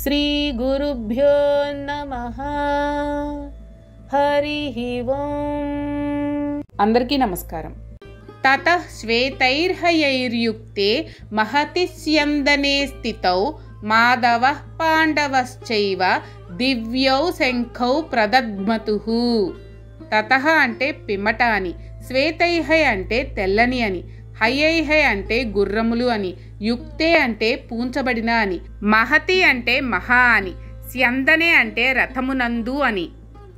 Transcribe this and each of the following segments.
శ్రీ గురుభ్యో నమః. హరిః ఓం. అందరికీ నమస్కారం. తతః శ్వేతైర్హయైర్యుక్తే మహతి స్యందనే స్థితౌ మాధవః పాండవశ్చైవ దివ్యౌ శంఖౌ ప్రదద్మతుః. తతః అంటే పిమ్మట అని, శ్వేతైహ అంటే తెల్లని అని, హయైహ అంటే గుర్రములు అని, యుక్తే అంటే పూంచబడిన అని, మహతి అంటే మహా అని, స్యందనే అంటే రథమునందు అని,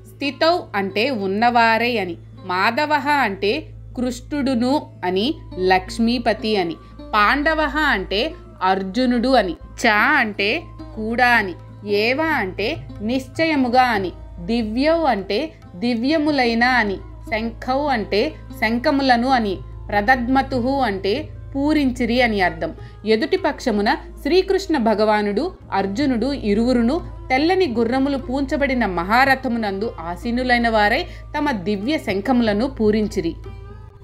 స్థితౌ అంటే ఉన్నవారే అని, మాధవ అంటే కృష్ణుడును అని, లక్ష్మీపతి అని, పాండవ అంటే అర్జునుడు అని, చ అంటే కూడా అని, ఏవ అంటే నిశ్చయముగా అని, దివ్యౌ అంటే దివ్యములైన అని, శంఖౌ అంటే శంఖములను అని, ప్రదద్మతుః అంటే పూరించిరి అని అర్థం. ఎదుటి పక్షమున శ్రీకృష్ణ భగవానుడు అర్జునుడు ఇరువురును తెల్లని గుర్రములు పూంచబడిన మహారథమునందు ఆసీనులైన వారై తమ దివ్య శంఖములను పూరించిరి.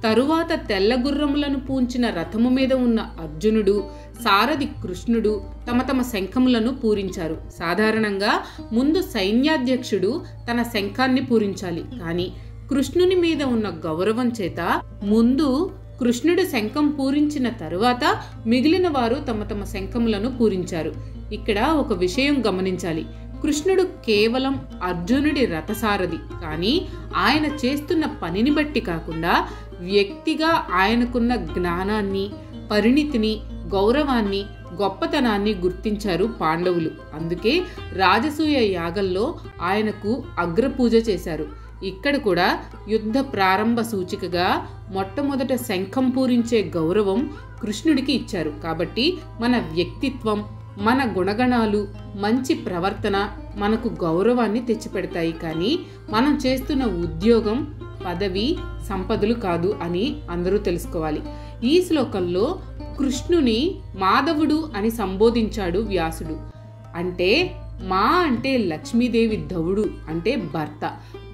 తరువాత తెల్ల గుర్రములను పూంచిన రథము మీద ఉన్న అర్జునుడు సారథి కృష్ణుడు తమ తమ శంఖములను పూరించారు. సాధారణంగా ముందు సైన్యాధ్యక్షుడు తన శంఖాన్ని పూరించాలి. కానీ కృష్ణుని మీద ఉన్న గౌరవం చేత ముందు కృష్ణుడు శంఖం పూరించిన తరువాత మిగిలిన వారు తమ తమ శంఖములను పూరించారు. ఇక్కడ ఒక విషయం గమనించాలి. కృష్ణుడు కేవలం అర్జునుడి రథసారథి. కానీ ఆయన చేస్తున్న పనిని బట్టి కాకుండా వ్యక్తిగా ఆయనకున్న జ్ఞానాన్ని, పరిణితిని, గౌరవాన్ని, గొప్పతనాన్ని గుర్తించారు పాండవులు. అందుకే రాజసూయ యాగంలో ఆయనకు అగ్రపూజ చేశారు. ఇక్కడ కూడా యుద్ధ ప్రారంభ సూచికగా మొట్టమొదట శంఖం పూరించే గౌరవం కృష్ణుడికి ఇచ్చారు. కాబట్టి మన వ్యక్తిత్వం, మన గుణగణాలు, మంచి ప్రవర్తన మనకు గౌరవాన్ని తెచ్చిపెడతాయి. కానీ మనం చేస్తున్న ఉద్యోగం, పదవి, సంపదలు కాదు అని అందరూ తెలుసుకోవాలి. ఈ శ్లోకంలో కృష్ణుని మాధవుడు అని సంబోధించాడు వ్యాసుడు. అంటే మా అంటే లక్ష్మీదేవి ధవుడు అంటే భర్త,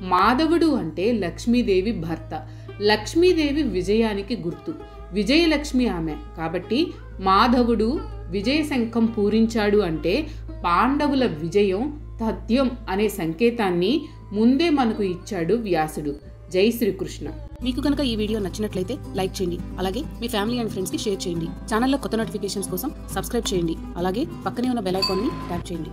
మాధవుడు అంటే లక్ష్మీదేవి భర్త. లక్ష్మీదేవి విజయానికి గుర్తు, విజయలక్ష్మి ఆమె. కాబట్టి మాధవుడు విజయ శంఖం పూరించాడు అంటే పాండవుల విజయం తథ్యం అనే సంకేతాన్ని ముందే మనకు ఇచ్చాడు వ్యాసుడు. జై శ్రీకృష్ణ. మీకు కనుక ఈ వీడియో నచ్చినట్లయితే లైక్ చేయండి. అలాగే మీ ఫ్యామిలీ అండ్ ఫ్రెండ్స్కి షేర్ చేయండి. ఛానల్లో కొత్త నోటిఫికేషన్స్ కోసం సబ్స్క్రైబ్ చేయండి. అలాగే పక్కనే ఉన్న బెల్ ఐకాన్ని ట్యాప్ చేయండి.